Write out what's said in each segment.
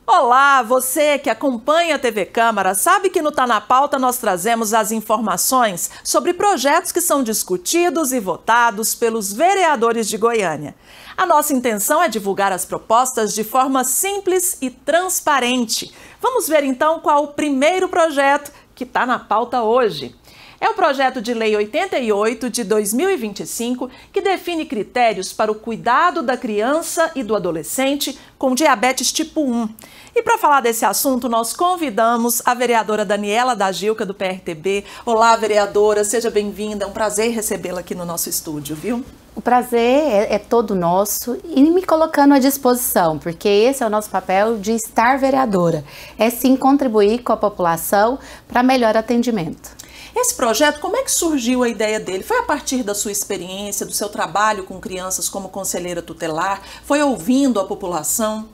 Olá, você que acompanha a TV Câmara sabe que no Tá na Pauta nós trazemos as informações sobre projetos que são discutidos e votados pelos vereadores de Goiânia. A nossa intenção é divulgar as propostas de forma simples e transparente. Vamos ver então qual o primeiro projeto que está na pauta hoje. É o projeto de lei 88 de 2025 que define critérios para o cuidado da criança e do adolescente com diabetes tipo 1. E para falar desse assunto, nós convidamos a vereadora Daniela da Gilca, do PRTB. Olá, vereadora, seja bem-vinda. É um prazer recebê-la aqui no nosso estúdio, viu? O prazer é todo nosso e me colocando à disposição, porque esse é o nosso papel de estar vereadora. É sim contribuir com a população para melhor atendimento. Esse projeto, como é que surgiu a ideia dele? Foi a partir da sua experiência, do seu trabalho com crianças como conselheira tutelar? Foi ouvindo a população?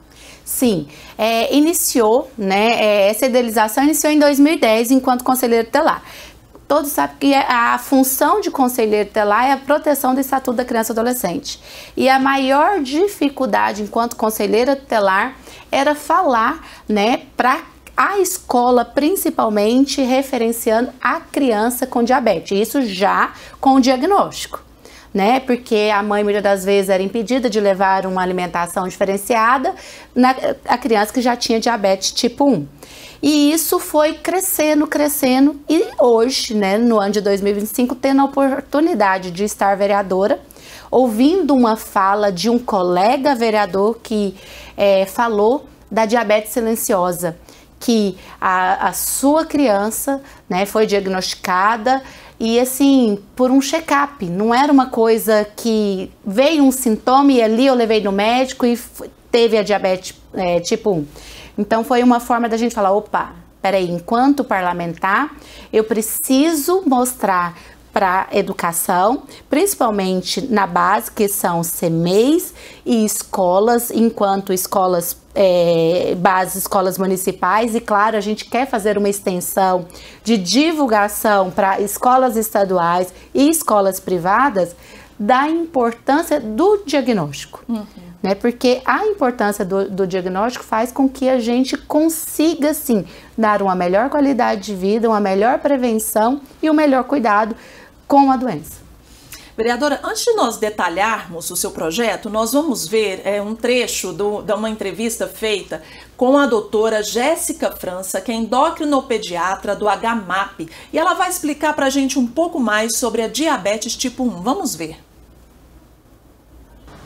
Sim, essa idealização iniciou em 2010 enquanto conselheira tutelar. Todos sabem que a função de conselheiro tutelar é a proteção do Estatuto da Criança e Adolescente. E a maior dificuldade enquanto conselheira tutelar era falar, para a escola, principalmente referenciando a criança com diabetes, isso já com o diagnóstico, porque a mãe muitas das vezes era impedida de levar uma alimentação diferenciada a criança que já tinha diabetes tipo 1. E isso foi crescendo e hoje, no ano de 2025, tendo a oportunidade de estar vereadora, ouvindo uma fala de um colega vereador que falou da diabetes silenciosa, que a sua criança foi diagnosticada e assim, por um check-up, não era uma coisa que veio um sintoma e ali eu levei no médico e teve a diabetes tipo 1. Então foi uma forma da gente falar, opa, peraí, enquanto parlamentar, eu preciso mostrar para a educação, principalmente na base, que são CMEIs e escolas, enquanto escolas escolas municipais, e claro, a gente quer fazer uma extensão de divulgação para escolas estaduais e escolas privadas da importância do diagnóstico. Porque a importância do diagnóstico faz com que a gente consiga, sim, dar uma melhor qualidade de vida, uma melhor prevenção e um melhor cuidado com a doença. Vereadora, antes de nós detalharmos o seu projeto, nós vamos ver um trecho de uma entrevista feita com a doutora Jéssica França, que é endocrinopediatra do HMAP, e ela vai explicar para a gente um pouco mais sobre a diabetes tipo 1. Vamos ver.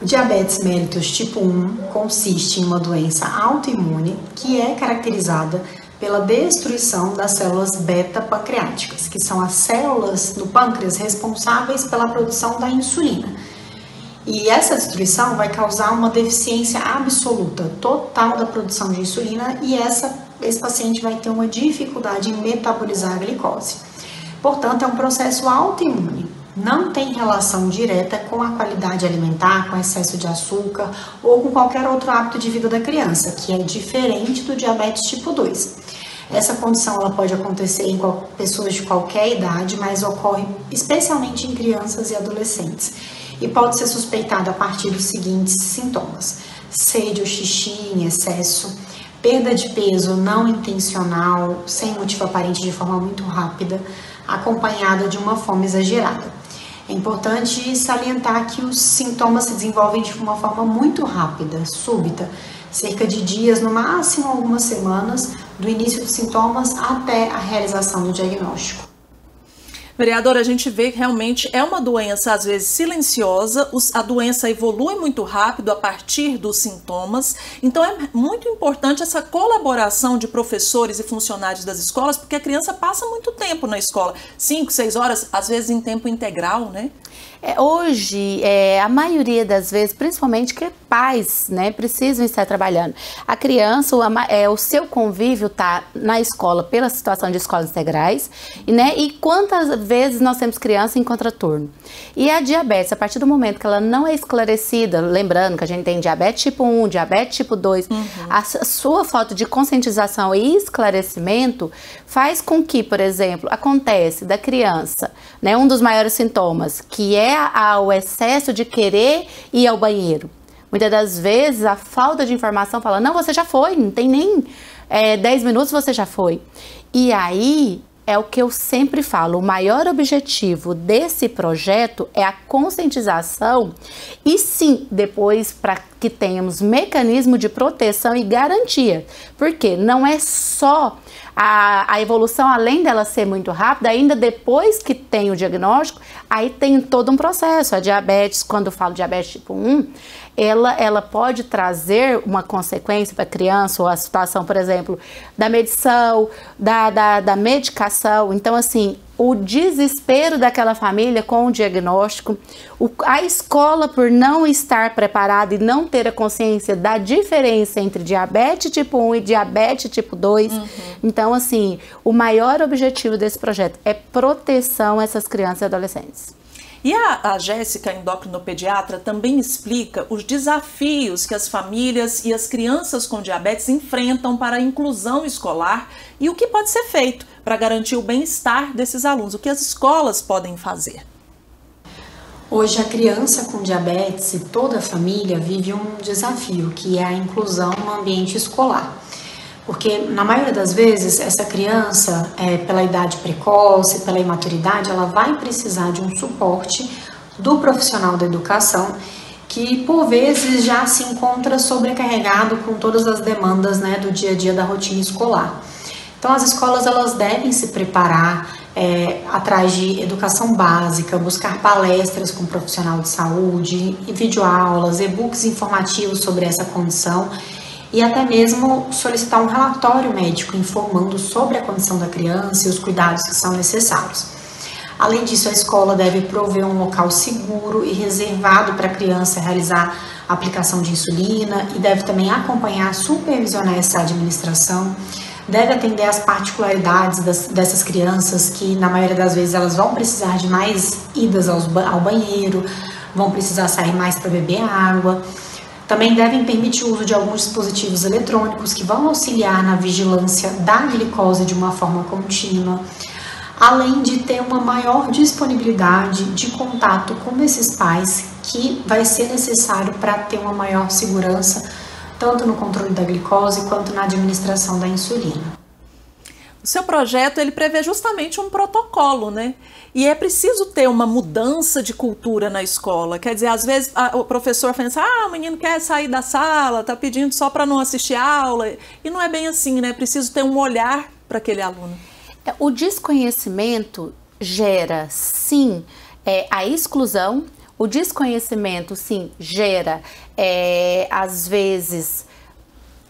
O diabetes mellitus tipo 1 consiste em uma doença autoimune que é caracterizada pela destruição das células beta-pancreáticas, que são as células do pâncreas responsáveis pela produção da insulina. E essa destruição vai causar uma deficiência absoluta, total da produção de insulina, e esse paciente vai ter uma dificuldade em metabolizar a glicose. Portanto, é um processo autoimune. Não tem relação direta com a qualidade alimentar, com excesso de açúcar ou com qualquer outro hábito de vida da criança, que é diferente do diabetes tipo 2. Essa condição ela pode acontecer em pessoas de qualquer idade, mas ocorre especialmente em crianças e adolescentes. E pode ser suspeitada a partir dos seguintes sintomas: sede ou xixi em excesso, perda de peso não intencional, sem motivo aparente de forma muito rápida, acompanhada de uma fome exagerada. É importante salientar que os sintomas se desenvolvem de uma forma muito rápida, súbita, cerca de dias, no máximo algumas semanas, do início dos sintomas até a realização do diagnóstico. Vereadora, a gente vê que realmente é uma doença, às vezes, silenciosa, a doença evolui muito rápido a partir dos sintomas, então é muito importante essa colaboração de professores e funcionários das escolas, porque a criança passa muito tempo na escola, 5, 6 horas, às vezes em tempo integral, Hoje, a maioria das vezes, principalmente que pais, precisam estar trabalhando. A criança, o seu convívio está na escola pela situação de escolas integrais, e quantas vezes nós temos criança em contraturno. E a diabetes, a partir do momento que ela não é esclarecida, lembrando que a gente tem diabetes tipo 1, diabetes tipo 2, a sua falta de conscientização e esclarecimento faz com que, por exemplo, acontece da criança, um dos maiores sintomas, que é o excesso de querer ir ao banheiro. Muitas das vezes a falta de informação fala, não, você já foi, não tem nem 10 minutos você já foi. E aí é o que eu sempre falo, o maior objetivo desse projeto é a conscientização e sim, depois para que tenhamos mecanismo de proteção e garantia. Porque não é só a evolução, além dela ser muito rápida, ainda depois que tem o diagnóstico, aí tem todo um processo. A diabetes, quando eu falo diabetes tipo 1, ela pode trazer uma consequência para a criança, ou a situação, por exemplo, da medição, da medicação. Então, assim, o desespero daquela família com o diagnóstico, a escola por não estar preparada e não ter a consciência da diferença entre diabetes tipo 1 e diabetes tipo 2. Então, assim, o maior objetivo desse projeto é proteção a essas crianças e adolescentes. E a Jéssica, endocrinopediatra, também explica os desafios que as famílias e as crianças com diabetes enfrentam para a inclusão escolar e o que pode ser feito para garantir o bem-estar desses alunos, o que as escolas podem fazer. Hoje a criança com diabetes e toda a família vive um desafio, que é a inclusão no ambiente escolar. Porque, na maioria das vezes, essa criança, pela idade precoce, pela imaturidade, ela vai precisar de um suporte do profissional da educação que, por vezes, já se encontra sobrecarregado com todas as demandas, né, do dia a dia da rotina escolar. Então, as escolas elas devem se preparar atrás de educação básica, buscar palestras com profissional de saúde, videoaulas, e-books informativos sobre essa condição, e até mesmo solicitar um relatório médico informando sobre a condição da criança e os cuidados que são necessários. Além disso, a escola deve prover um local seguro e reservado para a criança realizar a aplicação de insulina e deve também acompanhar, supervisionar essa administração, deve atender às particularidades dessas crianças que, na maioria das vezes, elas vão precisar de mais idas ao banheiro, vão precisar sair mais para beber água. Também devem permitir o uso de alguns dispositivos eletrônicos que vão auxiliar na vigilância da glicose de uma forma contínua, além de ter uma maior disponibilidade de contato com esses pais, que vai ser necessário para ter uma maior segurança, tanto no controle da glicose quanto na administração da insulina. O seu projeto ele prevê justamente um protocolo, né? E é preciso ter uma mudança de cultura na escola. Quer dizer, às vezes o professor pensa, o menino quer sair da sala, tá pedindo só para não assistir a aula. E não é bem assim, né? É preciso ter um olhar para aquele aluno. O desconhecimento gera, sim, a exclusão. O desconhecimento, sim, gera, às vezes,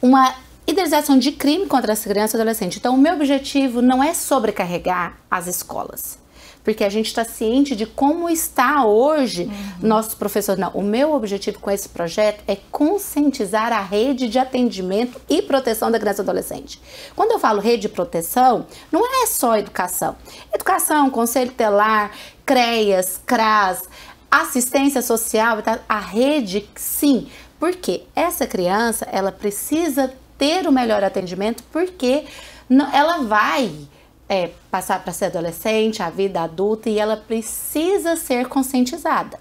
uma idealização de crime contra as crianças e adolescentes. Então, o meu objetivo não é sobrecarregar as escolas, porque a gente está ciente de como está hoje nossos professores. Não, o meu objetivo com esse projeto é conscientizar a rede de atendimento e proteção da criança e adolescente. Quando eu falo rede de proteção, não é só educação. Educação, conselho tutelar, CREAS, CRAS, assistência social, a rede, sim, porque essa criança, ela precisa ter o melhor atendimento, porque ela vai passar para ser adolescente, a vida adulta, e ela precisa ser conscientizada,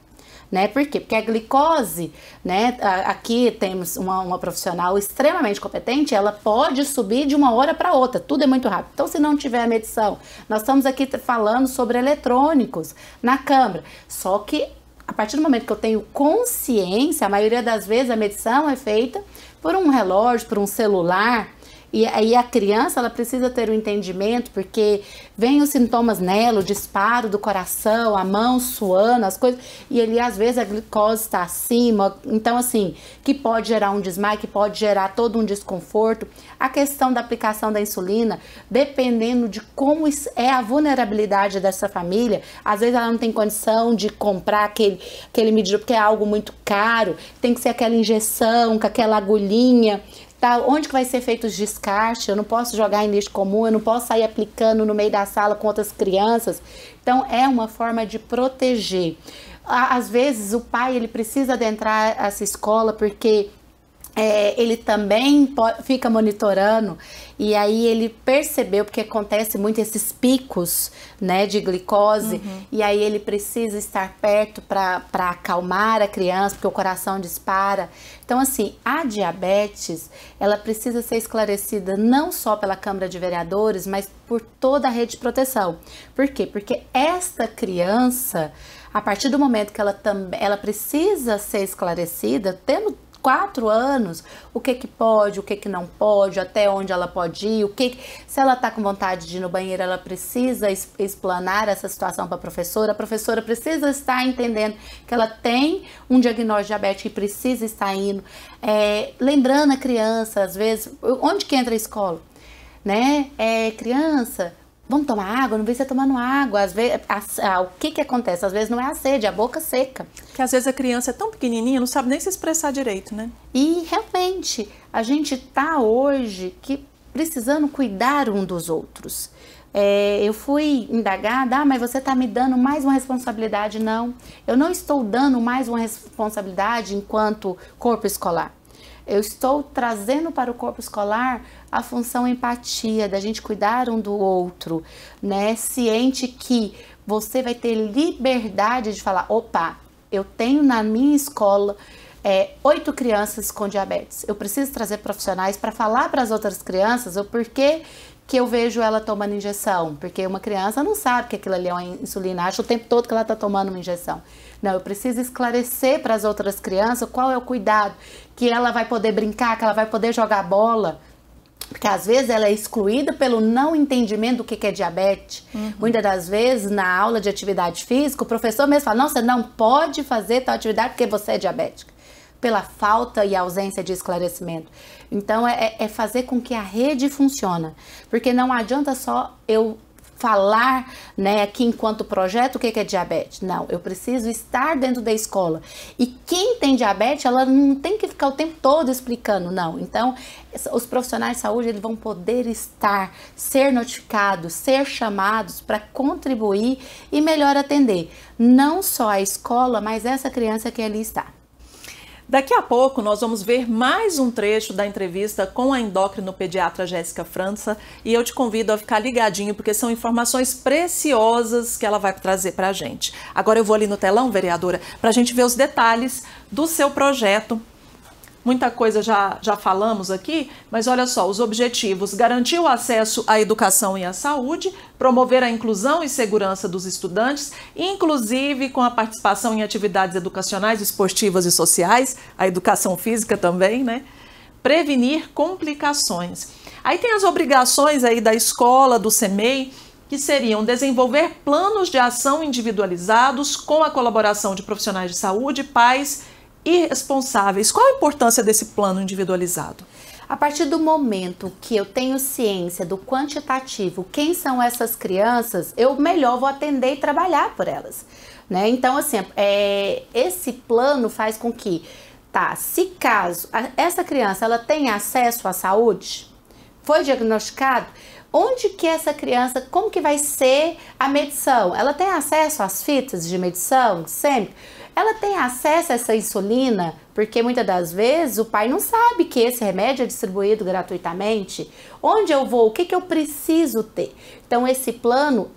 né? Por quê? Porque a glicose, né? Aqui temos uma profissional extremamente competente, ela pode subir de uma hora para outra, tudo é muito rápido. Então, se não tiver a medição, nós estamos aqui falando sobre eletrônicos na câmara, só que a partir do momento que eu tenho consciência, a maioria das vezes a medição é feita por um relógio, por um celular, e aí a criança ela precisa ter um entendimento, porque vem os sintomas nela, o disparo do coração, a mão suando, as coisas, e ali às vezes a glicose está acima, então assim, que pode gerar um desmaio, que pode gerar todo um desconforto. A questão da aplicação da insulina, dependendo de como é a vulnerabilidade dessa família, às vezes ela não tem condição de comprar aquele medidor, porque é algo muito caro, tem que ser aquela injeção, com aquela agulhinha. Onde que vai ser feito os descartes? Eu não posso jogar em lixo comum, eu não posso sair aplicando no meio da sala com outras crianças. Então, é uma forma de proteger. Às vezes, o pai ele precisa adentrar essa escola porque ele também fica monitorando, e aí ele percebeu, porque acontece muito esses picos, né, de glicose, e aí ele precisa estar perto para acalmar a criança, porque o coração dispara. Então, assim, a diabetes, ela precisa ser esclarecida não só pela Câmara de Vereadores, mas por toda a rede de proteção. Por quê? Porque esta criança, a partir do momento que ela precisa ser esclarecida, tendo 4 anos, o que pode, o que não pode, até onde ela pode ir, se ela tá com vontade de ir no banheiro, ela precisa explanar essa situação para a professora precisa estar entendendo que ela tem um diagnóstico de diabetes e precisa estar indo, lembrando a criança, às vezes, onde que entra a escola, né, criança, vamos tomar água? Não vê você tomando água. Às vezes, o que acontece? Às vezes não é a sede, é a boca seca. Que às vezes a criança é tão pequenininha, não sabe nem se expressar direito, né? E realmente, a gente tá hoje precisando cuidar um dos outros. Eu fui indagada, mas você tá me dando mais uma responsabilidade. Não, eu não estou dando mais uma responsabilidade enquanto corpo escolar. Eu estou trazendo para o corpo escolar a função empatia, da gente cuidar um do outro, né? Ciente que você vai ter liberdade de falar, opa, eu tenho na minha escola 8 crianças com diabetes. Eu preciso trazer profissionais para falar para as outras crianças o porquê que eu vejo ela tomando injeção, porque uma criança não sabe que aquilo ali é uma insulina, acha o tempo todo que ela está tomando uma injeção. Não, eu preciso esclarecer para as outras crianças qual é o cuidado, que ela vai poder brincar, que ela vai poder jogar bola, porque às vezes ela é excluída pelo não entendimento do que é diabetes. Muitas das vezes, na aula de atividade física, o professor mesmo fala, não, você não pode fazer tal atividade porque você é diabética, pela falta e ausência de esclarecimento. Então, é fazer com que a rede funcione, porque não adianta só eu falar, né, aqui enquanto projeto o que é diabetes. Não, eu preciso estar dentro da escola. E quem tem diabetes, ela não tem que ficar o tempo todo explicando, não. Então, os profissionais de saúde, eles vão poder ser notificados, ser chamados para contribuir e melhor atender. Não só a escola, mas essa criança que ali está. Daqui a pouco nós vamos ver mais um trecho da entrevista com a endócrino pediatra Jéssica França e eu te convido a ficar ligadinho porque são informações preciosas que ela vai trazer para a gente. Agora eu vou ali no telão, vereadora, para a gente ver os detalhes do seu projeto. Muita coisa já falamos aqui, mas olha só, os objetivos: garantir o acesso à educação e à saúde, promover a inclusão e segurança dos estudantes, inclusive com a participação em atividades educacionais, esportivas e sociais, a educação física também, né? Prevenir complicações. Aí tem as obrigações aí da escola, do CEMEI, que seriam desenvolver planos de ação individualizados com a colaboração de profissionais de saúde, pais e responsáveis. Qual a importância desse plano individualizado? A partir do momento que eu tenho ciência do quantitativo, quem são essas crianças, eu melhor vou atender e trabalhar por elas, né? Então, assim, esse plano faz com que, se caso essa criança ela tem acesso à saúde, foi diagnosticado, onde que essa criança, como que vai ser a medição? Ela tem acesso às fitas de medição sempre? Ela tem acesso a essa insulina, porque muitas das vezes o pai não sabe que esse remédio é distribuído gratuitamente. Onde eu vou? O que eu preciso ter? Então, esse plano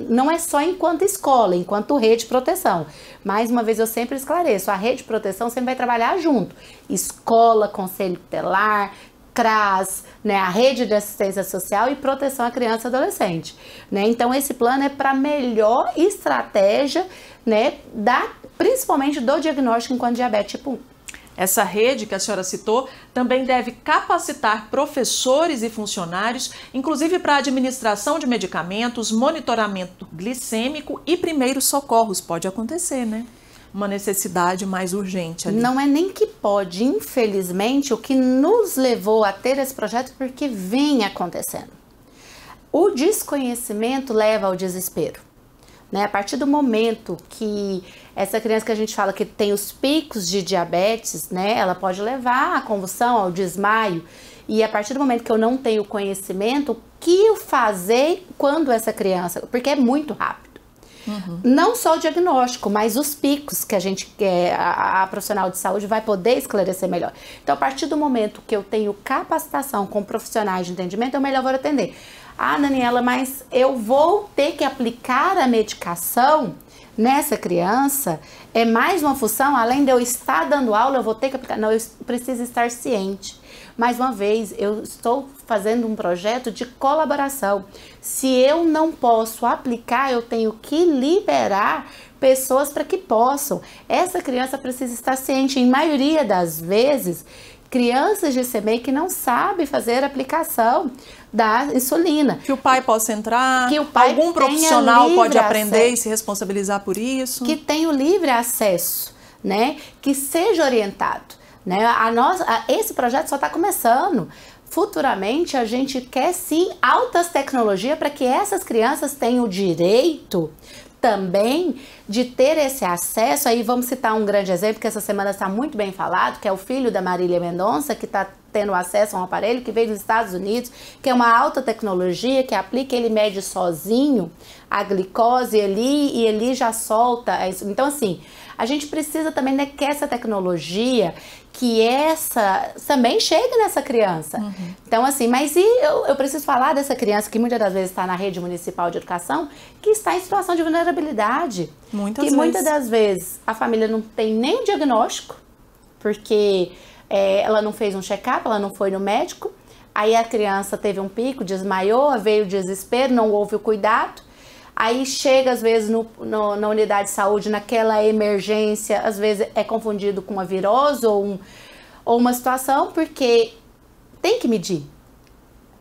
não é só enquanto escola, enquanto rede de proteção. Mais uma vez, eu sempre esclareço, a rede de proteção sempre vai trabalhar junto. Escola, conselho tutelar, CRAS, né, a rede de assistência social e proteção à criança e adolescente, né? Então esse plano é para melhor estratégia, né, principalmente do diagnóstico enquanto diabetes tipo 1. Essa rede que a senhora citou também deve capacitar professores e funcionários, inclusive para a administração de medicamentos, monitoramento glicêmico e primeiros socorros. Pode acontecer, né? Uma necessidade mais urgente ali. Não é nem que pode, infelizmente, o que nos levou a ter esse projeto porque vem acontecendo. O desconhecimento leva ao desespero, né? A partir do momento que essa criança que a gente fala que tem os picos de diabetes, né, ela pode levar à convulsão, ao desmaio, e a partir do momento que eu não tenho conhecimento, o que eu fazer quando essa criança, porque é muito rápido. Não só o diagnóstico, mas os picos que a gente, a profissional de saúde vai poder esclarecer melhor. Então, a partir do momento que eu tenho capacitação com profissionais de entendimento, eu melhor vou atender. Ah, Daniela, mas eu vou ter que aplicar a medicação nessa criança? É mais uma função, além de eu estar dando aula, eu vou ter que aplicar? Não, eu preciso estar ciente. Mais uma vez, eu estou fazendo um projeto de colaboração. Se eu não posso aplicar, eu tenho que liberar pessoas para que possam. Essa criança precisa estar ciente. Em maioria das vezes, crianças de CMEI que não sabem fazer a aplicação da insulina. Que o pai possa entrar, que o pai algum profissional pode aprender e se responsabilizar por isso. Que tenha o livre acesso, né? Que seja orientado. Né? Esse projeto só está começando. Futuramente a gente quer sim altas tecnologias para que essas crianças tenham o direito também de ter esse acesso. Aí vamos citar um grande exemplo que essa semana está muito bem falado, que é o filho da Marília Mendonça, que está tendo acesso a um aparelho que veio dos Estados Unidos, que é uma alta tecnologia, que aplica, ele mede sozinho a glicose ali e ele já solta isso. Então assim, a gente precisa também, né, que essa tecnologia, que essa também chegue nessa criança. Então assim, mas eu preciso falar dessa criança que muitas das vezes está na rede municipal de educação, que está em situação de vulnerabilidade. Muitas das vezes a família não tem nem diagnóstico, porque ela não fez um check-up, ela não foi no médico, aí a criança teve um pico, desmaiou, veio o desespero, não houve o cuidado. Aí chega, às vezes, na unidade de saúde, naquela emergência, às vezes é confundido com uma virose ou uma situação, porque tem que medir.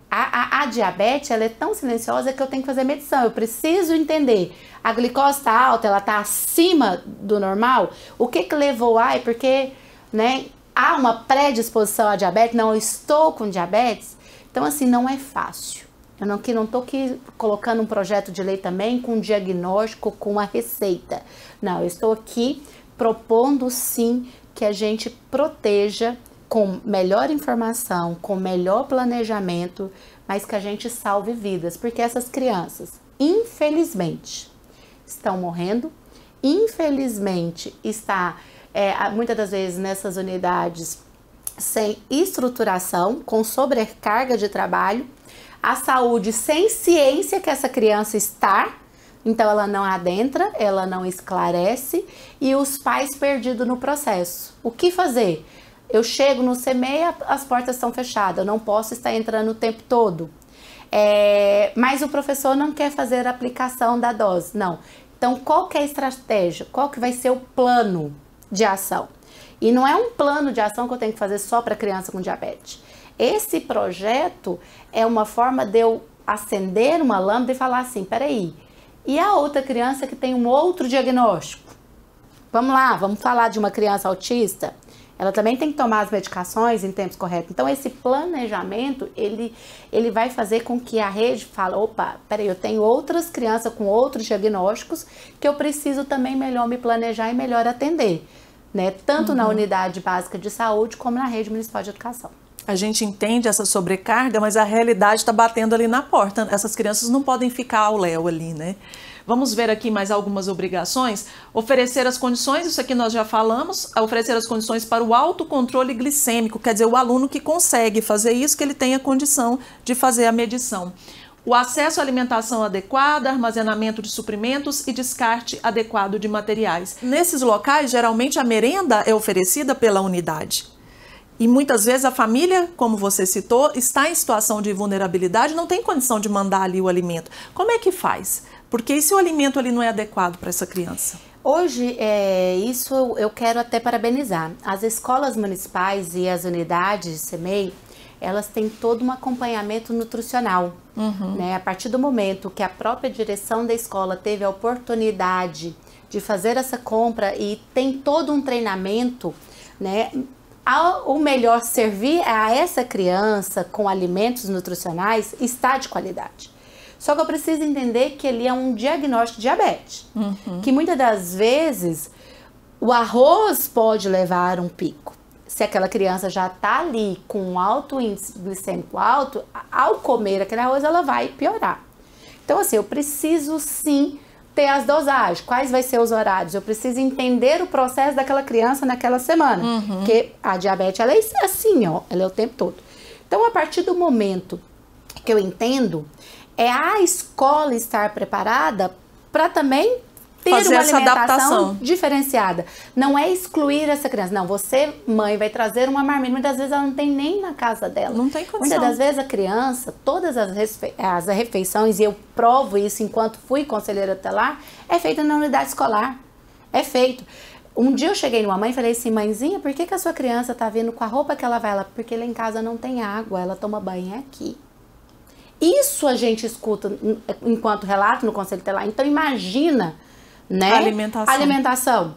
A diabetes, ela é tão silenciosa que eu tenho que fazer medição. Eu preciso entender, a glicose está alta, ela está acima do normal? O que levou a? Porque, né, há uma predisposição à diabetes? Não, eu estou com diabetes? Então, assim, não é fácil. Eu não estou aqui colocando um projeto de lei também com um diagnóstico, com uma receita. Não, eu estou aqui propondo sim que a gente proteja com melhor informação, com melhor planejamento, mas que a gente salve vidas. Porque essas crianças, infelizmente, estão morrendo. Infelizmente, está muitas das vezes nessas unidades sem estruturação, com sobrecarga de trabalho. A saúde sem ciência que essa criança está, então ela não adentra, ela não esclarece, e os pais perdidos no processo. O que fazer? Eu chego no CMEI, as portas estão fechadas, eu não posso estar entrando o tempo todo. Mas o professor não quer fazer a aplicação da dose, não. Então qual que é a estratégia? Qual que vai ser o plano de ação? E não é um plano de ação que eu tenho que fazer só para criança com diabetes. Esse projeto é uma forma de eu acender uma lâmpada e falar assim, peraí, e a outra criança que tem um outro diagnóstico? Vamos lá, vamos falar de uma criança autista? Ela também tem que tomar as medicações em tempos corretos. Então, esse planejamento, ele vai fazer com que a rede fale, opa, peraí, eu tenho outras crianças com outros diagnósticos que eu preciso também melhor me planejar e melhor atender, né? Tanto na unidade básica de saúde como na rede municipal de educação. A gente entende essa sobrecarga, mas a realidade está batendo ali na porta. Essas crianças não podem ficar ao léu ali, né? Vamos ver aqui mais algumas obrigações. Oferecer as condições, isso aqui nós já falamos, oferecer as condições para o autocontrole glicêmico, quer dizer, o aluno que consegue fazer isso, que ele tenha condição de fazer a medição. O acesso à alimentação adequada, armazenamento de suprimentos e descarte adequado de materiais. Nesses locais, geralmente a merenda é oferecida pela unidade. E muitas vezes a família, como você citou, está em situação de vulnerabilidade, não tem condição de mandar ali o alimento. Como é que faz? Porque e se o alimento ali não é adequado para essa criança? Hoje, isso eu quero até parabenizar. As escolas municipais e as unidades de CMEI, elas têm todo um acompanhamento nutricional. Né? A partir do momento que a própria direção da escola teve a oportunidade de fazer essa compra e tem todo um treinamento, né? O melhor servir a essa criança com alimentos nutricionais está de qualidade. Só que eu preciso entender que ele é um diagnóstico de diabetes. Que muitas das vezes o arroz pode levar um pico. Se aquela criança já está ali com um alto índice glicêmico alto, ao comer aquele arroz ela vai piorar. Então assim, eu preciso sim ter as dosagens, quais vai ser os horários, eu preciso entender o processo daquela criança naquela semana, porque a diabetes, ela é assim, ó, ela é o tempo todo. Então, a partir do momento que eu entendo, é a escola estar preparada para também ter fazer uma essa adaptação diferenciada. Não é excluir essa criança. Não, você, mãe, vai trazer uma marmita. Muitas vezes ela não tem nem na casa dela. Não tem condição. Muitas das vezes a criança, todas as refeições, e eu provo isso enquanto fui conselheira tutelar, é feita na unidade escolar. É feito. Um dia eu cheguei numa mãe e falei assim, mãezinha, por que a sua criança tá vindo com a roupa que ela vai lá? Porque lá em casa não tem água, ela toma banho aqui. Isso a gente escuta enquanto relato no conselho tutelar. Então imagina, né? Alimentação.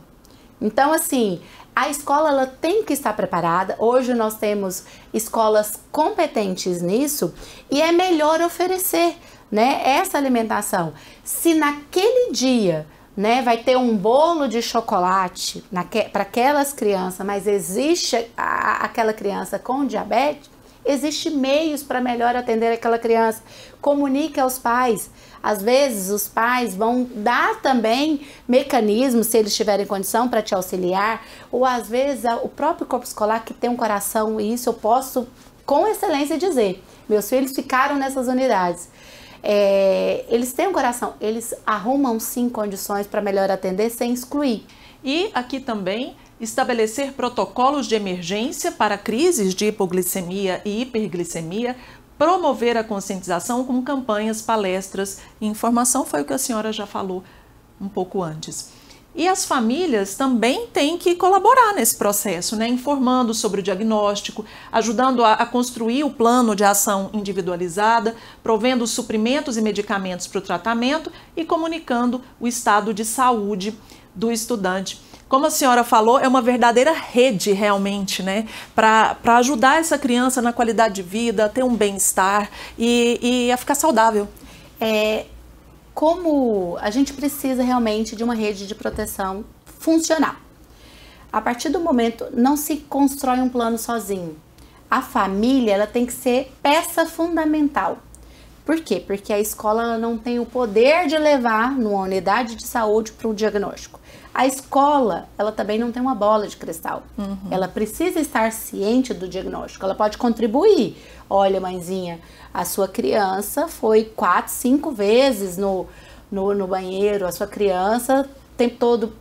Então, assim, a escola ela tem que estar preparada. Hoje nós temos escolas competentes nisso e é melhor oferecer, né, essa alimentação. Se naquele dia, né, vai ter um bolo de chocolate para aquelas crianças, mas existe aquela criança com diabetes, existe meios para melhor atender aquela criança. Comunique aos pais. Às vezes os pais vão dar também mecanismos, se eles tiverem condição, para te auxiliar. Ou às vezes o próprio corpo escolar que tem um coração, e isso eu posso com excelência dizer. Meus filhos ficaram nessas unidades. Eles têm um coração, eles arrumam sim condições para melhor atender sem excluir. E aqui também estabelecer protocolos de emergência para crises de hipoglicemia e hiperglicemia, promover a conscientização com campanhas, palestras e informação, foi o que a senhora já falou um pouco antes. E as famílias também têm que colaborar nesse processo, né? Informando sobre o diagnóstico, ajudando a construir o plano de ação individualizada, provendo suprimentos e medicamentos para o tratamento e comunicando o estado de saúde do estudante. Como a senhora falou, é uma verdadeira rede realmente, né? Para ajudar essa criança na qualidade de vida, a ter um bem-estar e a ficar saudável. Como a gente precisa realmente de uma rede de proteção funcional. A partir do momento, não se constrói um plano sozinho. A família, ela tem que ser peça fundamental. Por quê? Porque a escola ela não tem o poder de levar numa unidade de saúde para o diagnóstico. A escola, ela também não tem uma bola de cristal. Ela precisa estar ciente do diagnóstico. Ela pode contribuir. Olha, mãezinha, a sua criança foi 4, 5 vezes no banheiro. A sua criança o tempo todo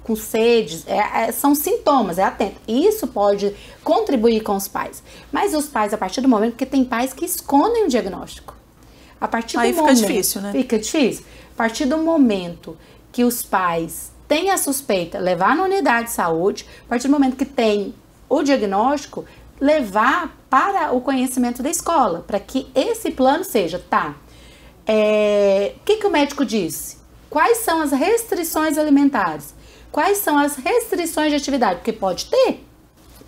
com sede. São sintomas, atenta. Isso pode contribuir com os pais. Mas os pais, a partir do momento, porque tem pais que escondem o diagnóstico. A partir do momento, fica difícil, né? Fica difícil. A partir do momento que os pais têm a suspeita, levar na unidade de saúde, a partir do momento que tem o diagnóstico, levar para o conhecimento da escola, para que esse plano seja, o que o médico disse? Quais são as restrições alimentares? Quais são as restrições de atividade? Porque pode ter,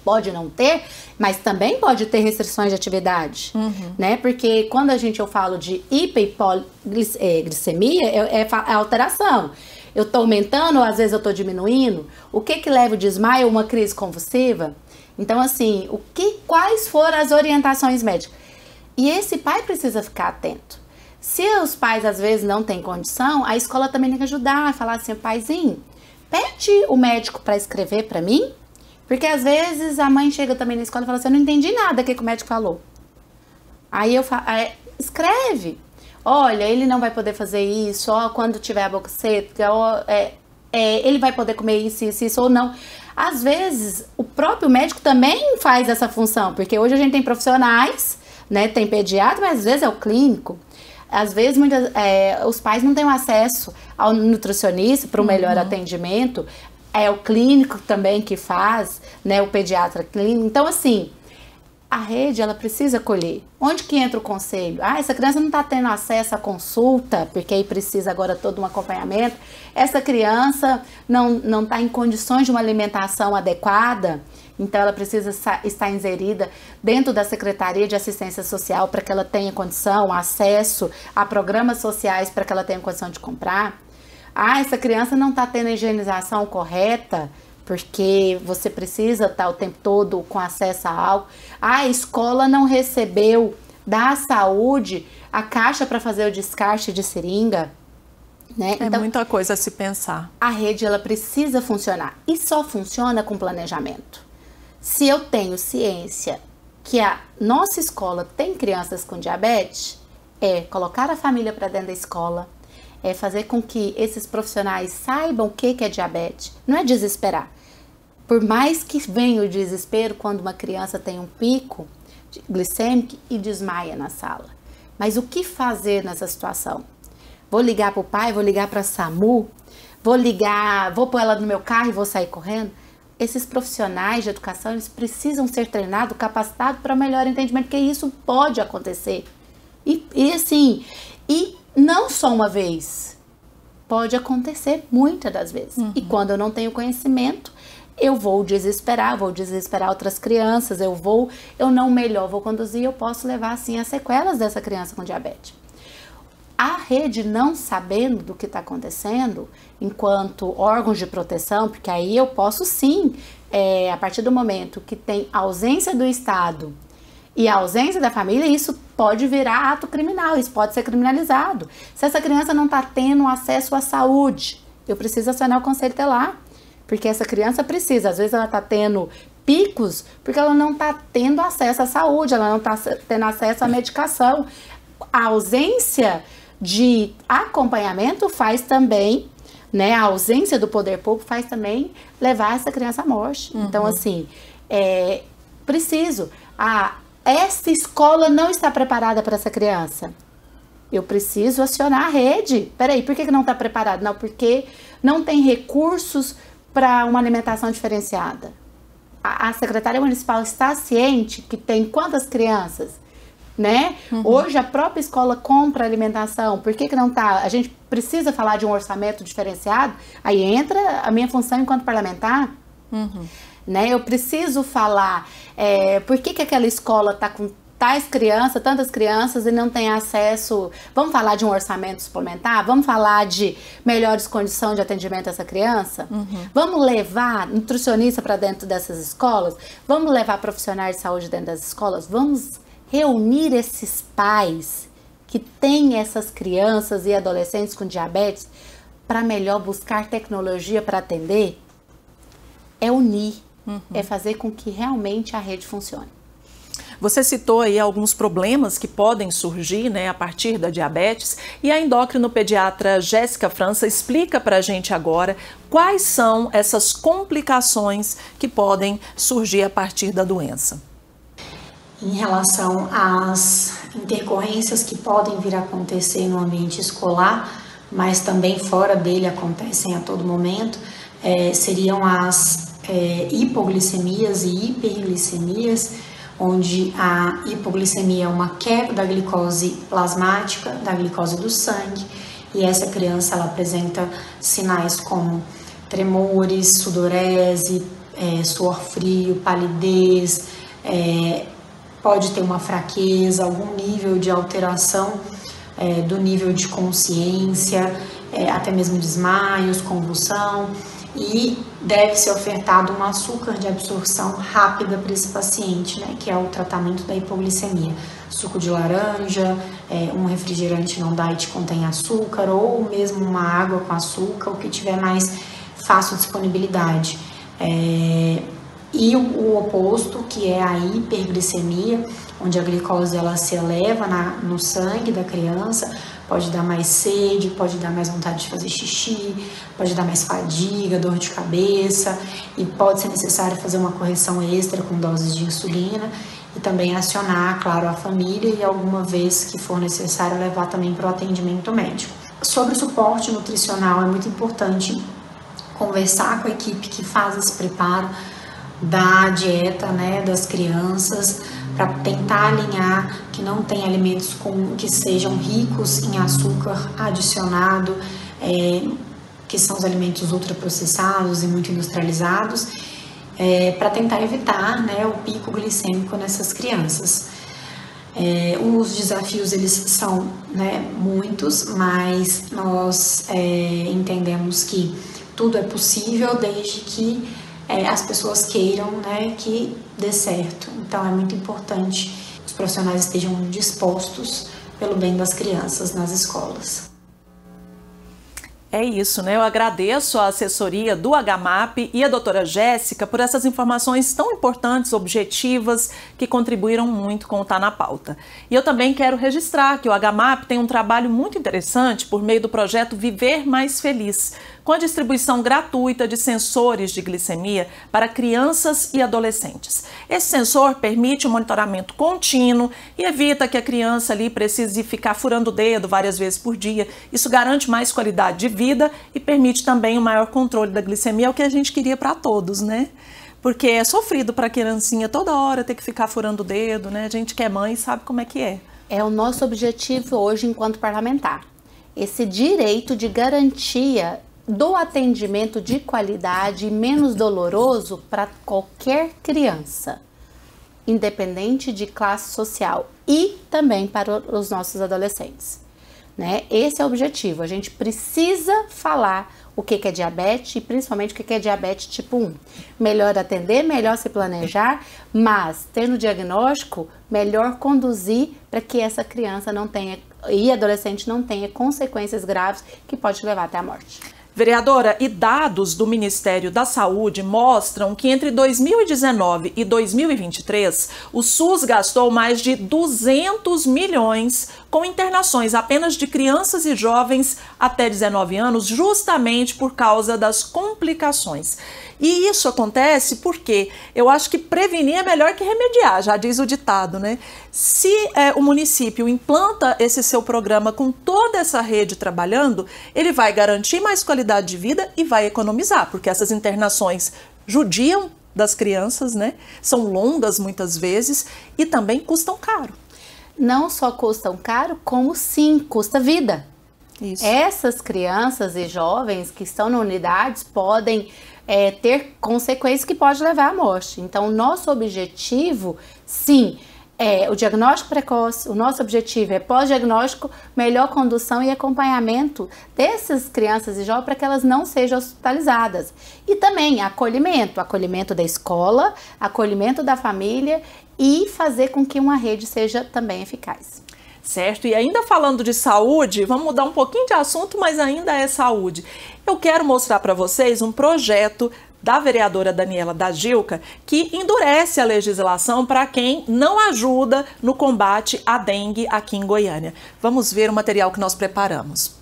pode não ter, mas também pode ter restrições de atividade, né? Porque quando eu falo de hiperglicemia, é alteração. Eu tô aumentando ou às vezes eu tô diminuindo? O que leva o desmaio ou uma crise convulsiva? Então, assim, quais foram as orientações médicas? E esse pai precisa ficar atento. Se os pais às vezes não têm condição, a escola também tem que ajudar, falar assim, paizinho, pede o médico para escrever para mim, porque às vezes a mãe chega também na escola e fala assim, eu não entendi nada do que o médico falou. Aí eu falo, escreve. Olha, ele não vai poder fazer isso, quando tiver a boca seca, ele vai poder comer isso ou não. Às vezes, o próprio médico também faz essa função, porque hoje a gente tem profissionais, né, tem pediatra, mas às vezes é o clínico. Às vezes, os pais não têm acesso ao nutricionista para o melhor atendimento, é o clínico também que faz, né, o pediatra clínico. Então, assim, a rede, ela precisa acolher. Onde que entra o conselho? Essa criança não está tendo acesso à consulta, porque aí precisa agora todo um acompanhamento. Essa criança não está em condições de uma alimentação adequada, então ela precisa estar inserida dentro da Secretaria de Assistência Social para que ela tenha condição, acesso a programas sociais para que ela tenha condição de comprar. Essa criança não está tendo a higienização correta, porque você precisa estar o tempo todo com acesso a álcool. A escola não recebeu da saúde a caixa para fazer o descarte de seringa. né? É então, muita coisa a se pensar. A rede, ela precisa funcionar e só funciona com planejamento. Se eu tenho ciência que a nossa escola tem crianças com diabetes, é colocar a família para dentro da escola, é fazer com que esses profissionais saibam o que é diabetes. Não é desesperar. Por mais que venha o desespero quando uma criança tem um pico glicêmico e desmaia na sala. Mas o que fazer nessa situação? Vou ligar para o pai, vou ligar para a SAMU, vou pôr ela no meu carro e vou sair correndo? Esses profissionais de educação, eles precisam ser treinados, capacitados para melhor entendimento, porque isso pode acontecer. E não só uma vez, pode acontecer muitas das vezes. E quando eu não tenho conhecimento, eu vou desesperar outras crianças, eu vou conduzir, eu posso levar assim as sequelas dessa criança com diabetes. A rede não sabendo do que está acontecendo, enquanto órgãos de proteção, porque aí eu posso sim, a partir do momento que tem ausência do Estado e a ausência da família, isso pode virar ato criminal, isso pode ser criminalizado. Se essa criança não está tendo acesso à saúde, eu preciso acionar o conselho tutelar, porque essa criança precisa, às vezes ela está tendo picos, porque ela não está tendo acesso à saúde, ela não está tendo acesso à medicação. A ausência de acompanhamento faz também, né, a ausência do poder público faz também levar essa criança à morte. Então, assim, essa escola não está preparada para essa criança. Eu preciso acionar a rede. Peraí, por que não está preparada? Não, porque não tem recursos para uma alimentação diferenciada. A secretária municipal está ciente que tem quantas crianças? Né? Hoje a própria escola compra alimentação, por que não tá? A gente precisa falar de um orçamento diferenciado, aí entra a minha função enquanto parlamentar, né? Eu preciso falar por que aquela escola tá com tais crianças, tantas crianças e não tem acesso. Vamos falar de um orçamento suplementar? Vamos falar de melhores condições de atendimento a essa criança? Vamos levar nutricionista para dentro dessas escolas? Vamos levar profissionais de saúde dentro das escolas? Vamos reunir esses pais que têm essas crianças e adolescentes com diabetes para melhor buscar tecnologia para atender? É unir, é fazer com que realmente a rede funcione. Você citou aí alguns problemas que podem surgir, né, a partir da diabetes, e a endocrinopediatra Jéssica França explica para a gente agora quais são essas complicações que podem surgir a partir da doença. Em relação às intercorrências que podem vir a acontecer no ambiente escolar, mas também fora dele acontecem a todo momento, seriam as hipoglicemias e hiperglicemias, onde a hipoglicemia é uma queda da glicose plasmática, da glicose do sangue, e essa criança ela apresenta sinais como tremores, sudorese, suor frio, palidez, pode ter uma fraqueza, algum nível de alteração do nível de consciência, até mesmo desmaios, convulsão, e deve ser ofertado um açúcar de absorção rápida para esse paciente, né, que é o tratamento da hipoglicemia. Suco de laranja, um refrigerante não diet contém açúcar, ou mesmo uma água com açúcar, o que tiver mais fácil disponibilidade. E o oposto, que é a hiperglicemia, onde a glicose ela se eleva no sangue da criança, pode dar mais sede, pode dar mais vontade de fazer xixi, pode dar mais fadiga, dor de cabeça, e pode ser necessário fazer uma correção extra com doses de insulina e também acionar, claro, a família e alguma vez que for necessário levar também para o atendimento médico. Sobre o suporte nutricional, é muito importante conversar com a equipe que faz esse preparo da dieta, né, das crianças, para tentar alinhar que não tem alimentos que sejam ricos em açúcar adicionado, que são os alimentos ultraprocessados e muito industrializados, para tentar evitar, né, o pico glicêmico nessas crianças. Os desafios eles são, né, muitos, mas nós entendemos que tudo é possível desde que as pessoas queiram, né, que dê certo. Então é muito importante que os profissionais estejam dispostos pelo bem das crianças nas escolas. É isso, né? Eu agradeço a assessoria do HMAP e a doutora Jéssica por essas informações tão importantes, objetivas, que contribuíram muito com o Tá na Pauta. E eu também quero registrar que o HMAP tem um trabalho muito interessante por meio do projeto Viver Mais Feliz, com a distribuição gratuita de sensores de glicemia para crianças e adolescentes. Esse sensor permite um monitoramento contínuo e evita que a criança ali precise ficar furando o dedo várias vezes por dia. Isso garante mais qualidade de vida e permite também um maior controle da glicemia, o que a gente queria para todos, né? Porque é sofrido para a criancinha toda hora ter que ficar furando o dedo, né? A gente que é mãe sabe como é que é. É o nosso objetivo hoje enquanto parlamentar. Esse direito de garantia do atendimento de qualidade e menos doloroso para qualquer criança, independente de classe social, e também para os nossos adolescentes, né? Esse é o objetivo. A gente precisa falar o que é diabetes e principalmente o que é diabetes tipo 1. Melhor atender, melhor se planejar, mas tendo diagnóstico, melhor conduzir para que essa criança não tenha e adolescente não tenha consequências graves que pode levar até a morte. Vereadora, e dados do Ministério da Saúde mostram que entre 2019 e 2023, o SUS gastou mais de 200 milhões com internações apenas de crianças e jovens até 19 anos, justamente por causa das complicações. E isso acontece porque eu acho que prevenir é melhor que remediar, já diz o ditado, né? Se o município implanta esse seu programa com toda essa rede trabalhando, ele vai garantir mais qualidade de vida e vai economizar, porque essas internações judiam das crianças, né? São longas muitas vezes e também custam caro. Não só custam caro, como sim, custa vida. Isso. Essas crianças e jovens que estão em unidades podem ter consequências que podem levar à morte. Então, o nosso objetivo, sim, é o diagnóstico precoce, o nosso objetivo é pós-diagnóstico, melhor condução e acompanhamento dessas crianças e jovens para que elas não sejam hospitalizadas. E também acolhimento da escola, acolhimento da família e fazer com que uma rede seja também eficaz. Certo, e ainda falando de saúde, vamos mudar um pouquinho de assunto, mas ainda é saúde. Eu quero mostrar para vocês um projeto da vereadora Daniela da Gilca, que endurece a legislação para quem não ajuda no combate à dengue aqui em Goiânia. Vamos ver o material que nós preparamos.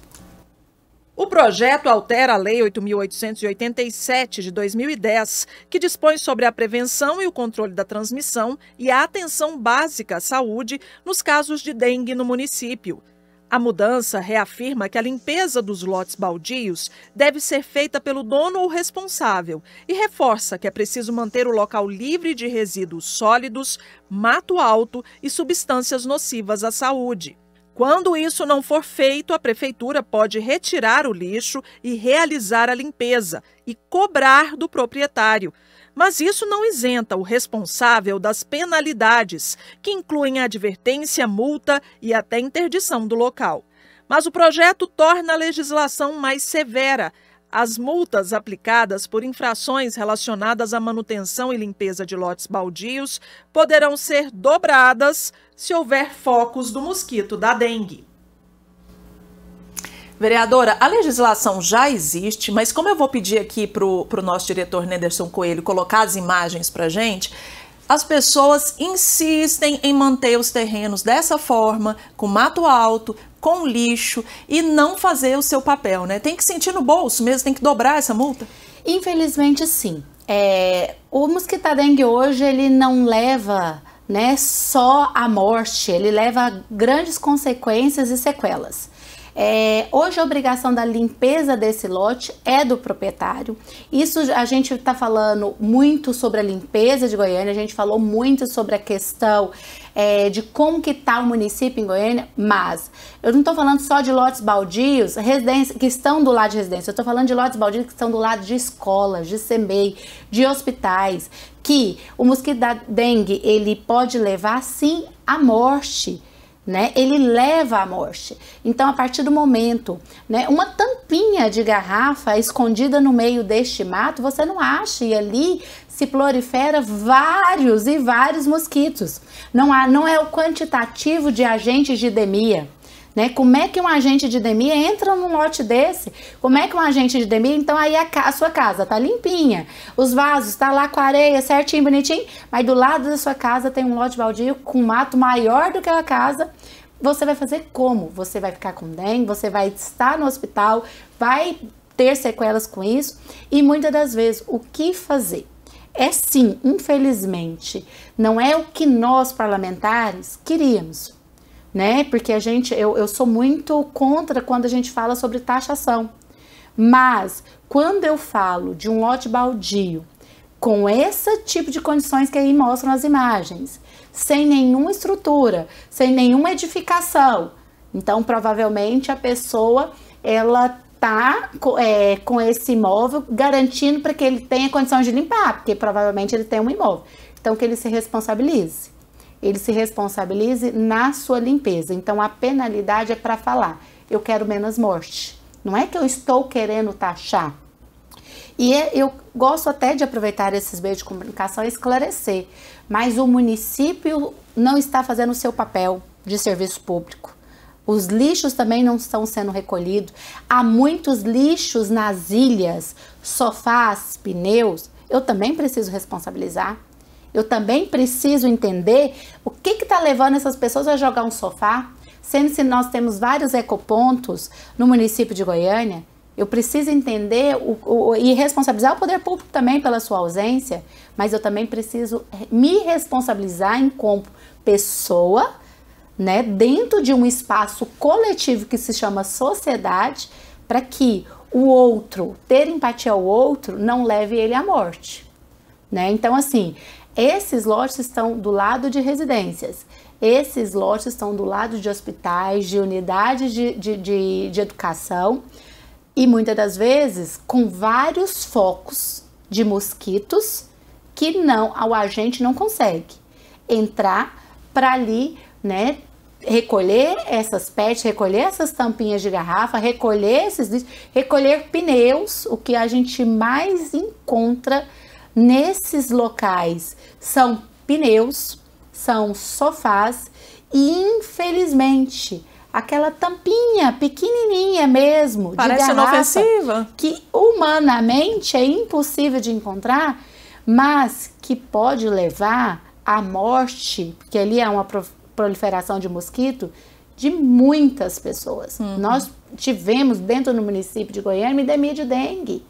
O projeto altera a Lei 8.887 de 2010, que dispõe sobre a prevenção e o controle da transmissão e a atenção básica à saúde nos casos de dengue no município. A mudança reafirma que a limpeza dos lotes baldios deve ser feita pelo dono ou responsável e reforça que é preciso manter o local livre de resíduos sólidos, mato alto e substâncias nocivas à saúde. Quando isso não for feito, a prefeitura pode retirar o lixo e realizar a limpeza e cobrar do proprietário. Mas isso não isenta o responsável das penalidades, que incluem a advertência, multa e até interdição do local. Mas o projeto torna a legislação mais severa. As multas aplicadas por infrações relacionadas à manutenção e limpeza de lotes baldios poderão ser dobradas se houver focos do mosquito da dengue. Vereadora, a legislação já existe, mas como eu vou pedir aqui para o nosso diretor Nenderson Coelho colocar as imagens para a gente, as pessoas insistem em manter os terrenos dessa forma, com mato alto, com lixo e não fazer o seu papel, né? Tem que sentir no bolso mesmo, tem que dobrar essa multa? Infelizmente, sim. O mosquito da dengue hoje, ele não leva, né, só à morte, ele leva a grandes consequências e sequelas. Hoje a obrigação da limpeza desse lote é do proprietário. Isso a gente está falando muito sobre a limpeza de Goiânia, a gente falou muito sobre a questão de como que está o município em Goiânia, mas eu não estou falando só de lotes baldios que estão do lado de residência, eu estou falando de lotes baldios que estão do lado de escolas, de CEMEI, de hospitais, que o mosquito da dengue ele pode levar sim à morte. Né? Ele leva à morte. Então, a partir do momento, né, uma tampinha de garrafa escondida no meio deste mato, você não acha, e ali se prolifera vários e vários mosquitos. Não é o quantitativo de agentes de endemia, Né? Como é que um agente de DEMIR entra num lote desse? Como é que um agente de DEMIR, então aí a sua casa tá limpinha, os vasos tá lá com a areia certinho, bonitinho, mas do lado da sua casa tem um lote baldio com mato maior do que a casa. Você vai fazer como? Você vai ficar com dengue, você vai estar no hospital, vai ter sequelas com isso, e muitas das vezes o que fazer? É sim, infelizmente, não é o que nós parlamentares queríamos, né? Porque eu sou muito contra quando a gente fala sobre taxação, mas quando eu falo de um lote baldio com esse tipo de condições que aí mostram as imagens, sem nenhuma estrutura, sem nenhuma edificação, então provavelmente a pessoa ela tá com esse imóvel garantindo para que ele tenha condições de limpar, porque provavelmente ele tem um imóvel. Então que ele se responsabilize. Ele se responsabilize na sua limpeza. Então a penalidade é para falar, eu quero menos morte. Não é que eu estou querendo taxar. E eu gosto até de aproveitar esses meios de comunicação e esclarecer, mas o município não está fazendo o seu papel de serviço público. Os lixos também não estão sendo recolhidos. Há muitos lixos nas ilhas, sofás, pneus. Eu também preciso responsabilizar. Eu também preciso entender o que está levando essas pessoas a jogar um sofá, sendo que nós temos vários ecopontos no município de Goiânia. Eu preciso entender e responsabilizar o poder público também pela sua ausência, mas eu também preciso me responsabilizar como pessoa, né, dentro de um espaço coletivo que se chama sociedade, para que o outro, ter empatia ao outro, não leve ele à morte. Né? Então, assim, esses lotes estão do lado de residências, esses lotes estão do lado de hospitais, de unidades de educação, e muitas das vezes com vários focos de mosquitos que o agente não consegue entrar para ali, né, recolher essas PETs, recolher essas tampinhas de garrafa, recolher esses lixos, recolher pneus. O que a gente mais encontra nesses locais são pneus, são sofás e, infelizmente, aquela tampinha pequenininha mesmo, parece de garrafa, inofensiva, que humanamente é impossível de encontrar, mas que pode levar à morte, porque ali é uma proliferação de mosquito, de muitas pessoas. Nós tivemos dentro do município de Goiânia uma endemia de dengue.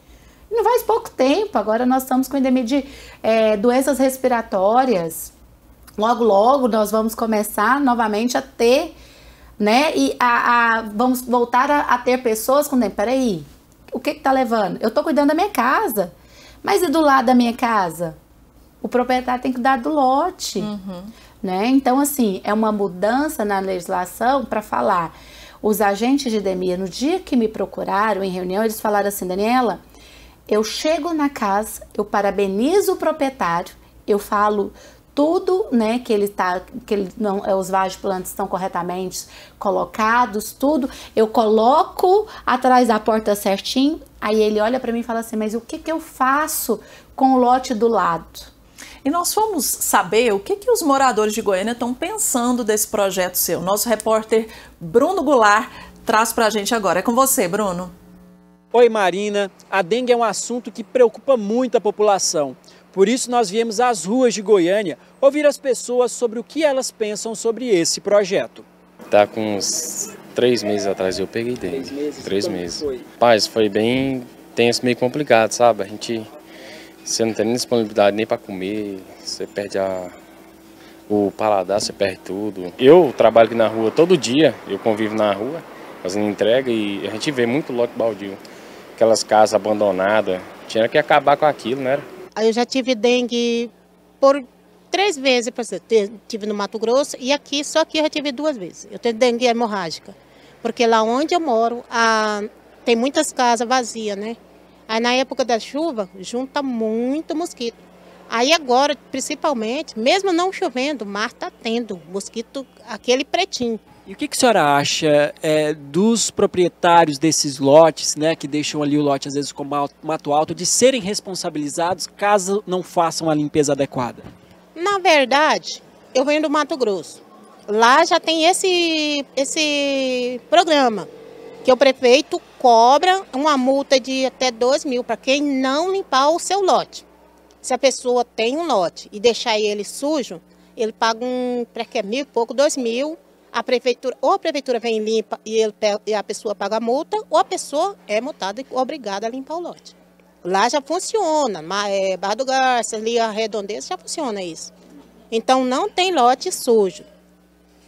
Não faz pouco tempo, agora nós estamos com endemia de doenças respiratórias. Logo, logo nós vamos começar novamente a ter, né? E vamos voltar a ter pessoas com dengue. Peraí, o que está levando? Eu estou cuidando da minha casa, mas e do lado da minha casa? O proprietário tem que cuidar do lote. Né? Então, assim, é uma mudança na legislação para falar. Os agentes de DEMIR, no dia que me procuraram em reunião, eles falaram assim: Daniela, eu chego na casa, eu parabenizo o proprietário, eu falo tudo, né, que os vasos de plantas estão corretamente colocados, tudo, eu coloco atrás da porta certinho, aí ele olha para mim e fala assim: mas o que eu faço com o lote do lado? E nós fomos saber o que os moradores de Goiânia estão pensando desse projeto seu. Nosso repórter Bruno Goulart traz para a gente agora. É com você, Bruno. Oi, Marina. A dengue é um assunto que preocupa muito a população. Por isso nós viemos às ruas de Goiânia ouvir as pessoas sobre o que elas pensam sobre esse projeto. Tá com uns 3 meses atrás eu peguei dengue. 3 meses. Foi? Paz, foi bem tenso, meio complicado, sabe? Você não tem nem disponibilidade nem para comer, você perde o paladar, você perde tudo. Eu trabalho aqui na rua todo dia, eu convivo na rua, fazendo entrega, e a gente vê muito lote baldio. Aquelas casas abandonadas, tinha que acabar com aquilo, né? Eu já tive dengue por 3 vezes, por exemplo, tive no Mato Grosso, e aqui, só aqui eu já tive 2 vezes. Eu tenho dengue hemorrágica, porque lá onde eu moro, tem muitas casas vazias, né? Aí na época da chuva, junta muito mosquito. Aí agora, principalmente, mesmo não chovendo, o mar está tendo mosquito, aquele pretinho. E o que a senhora acha dos proprietários desses lotes, né, que deixam ali o lote às vezes com mato alto, de serem responsabilizados caso não façam a limpeza adequada? Na verdade, eu venho do Mato Grosso. lá já tem esse programa, que o prefeito cobra uma multa de até 2 mil para quem não limpar o seu lote. Se a pessoa tem um lote e deixar ele sujo, ele paga parece que é 1.000 e pouco, 2 mil. Ou a prefeitura vem e limpa e a pessoa paga a multa, ou a pessoa é multada e obrigada a limpar o lote. Lá já funciona, Barra do Garça, ali a Redondeza já funciona isso. Então não tem lote sujo.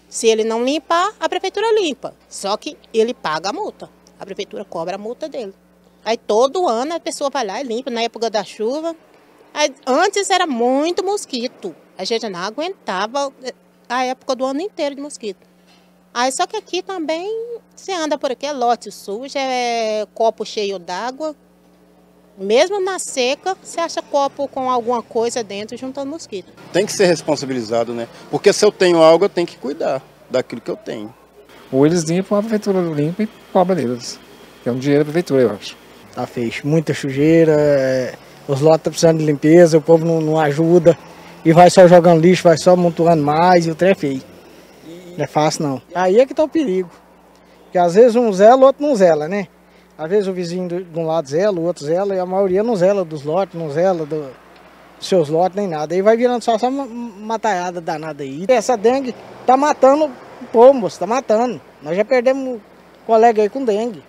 Se ele não limpar, a prefeitura limpa. Só que ele paga a multa. A prefeitura cobra a multa dele. Aí todo ano a pessoa vai lá e limpa, na época da chuva. Aí, antes era muito mosquito. A gente não aguentava a época do ano inteiro de mosquito. Aí só que aqui também, você anda por aqui, é lote sujo, é copo cheio d'água. Mesmo na seca, você acha copo com alguma coisa dentro juntando mosquito. Tem que ser responsabilizado, né? Porque se eu tenho algo, eu tenho que cuidar daquilo que eu tenho. Ou eles limpam, a prefeitura limpa e cobra deles. É um dinheiro da prefeitura, eu acho. Tá feio, muita sujeira, os lotes estão precisando de limpeza, o povo não ajuda. E vai só jogando lixo, vai só amontoando mais e o trem é feio. Não é fácil não. Aí é que tá o perigo. Porque às vezes um zela, o outro não zela, né? Às vezes o vizinho de um lado zela, o outro zela, e a maioria não zela dos lotes, não zela dos seus lotes, nem nada. Aí vai virando só uma mataiada danada aí. Essa dengue tá matando o povo, moço, tá matando. Nós já perdemos um colega aí com dengue.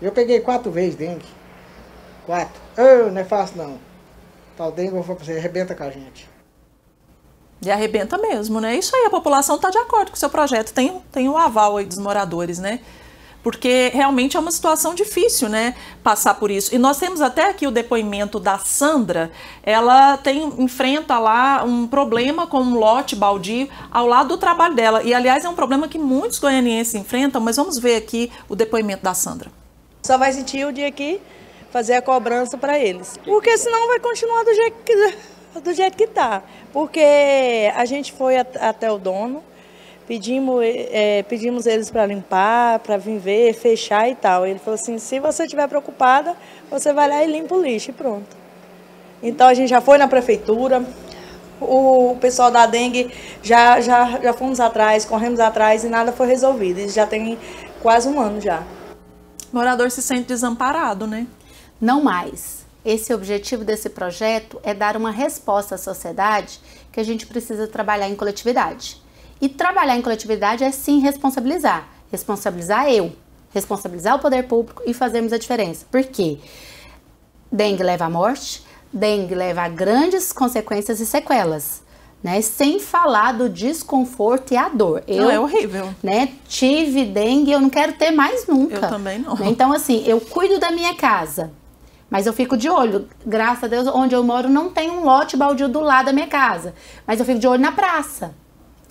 Eu peguei 4 vezes dengue. 4. Não é fácil não. Tal dengue, eu vou falar pra você, arrebenta com a gente. E arrebenta mesmo, né? Isso aí, a população está de acordo com o seu projeto. Tem o aval aí dos moradores, né? Porque realmente é uma situação difícil, né, passar por isso. E nós temos até aqui o depoimento da Sandra. Ela enfrenta lá um problema com um lote baldio ao lado do trabalho dela. E, aliás, é um problema que muitos goianienses enfrentam, mas vamos ver aqui o depoimento da Sandra. Só vai sentir o dia que fazer a cobrança para eles. Porque senão vai continuar do jeito que está. Porque a gente foi até o dono, pedimos eles para limpar, para vir ver, fechar e tal. Ele falou assim, se você estiver preocupada, você vai lá e limpa o lixo e pronto. Então a gente já foi na prefeitura, o pessoal da dengue já fomos atrás, corremos atrás e nada foi resolvido. Isso já tem quase 1 ano já. O morador se sente desamparado, né? Não mais. Esse objetivo desse projeto é dar uma resposta à sociedade que a gente precisa trabalhar em coletividade. E trabalhar em coletividade é sim responsabilizar. Responsabilizar responsabilizar o poder público e fazermos a diferença. Por quê? Dengue leva à morte, dengue leva a grandes consequências e sequelas, né? Sem falar do desconforto e a dor. É horrível. Né, tive dengue, eu não quero ter mais nunca. Eu também não. Né? Então, assim, eu cuido da minha casa, mas eu fico de olho. Graças a Deus, onde eu moro não tem um lote baldio do lado da minha casa, mas eu fico de olho na praça.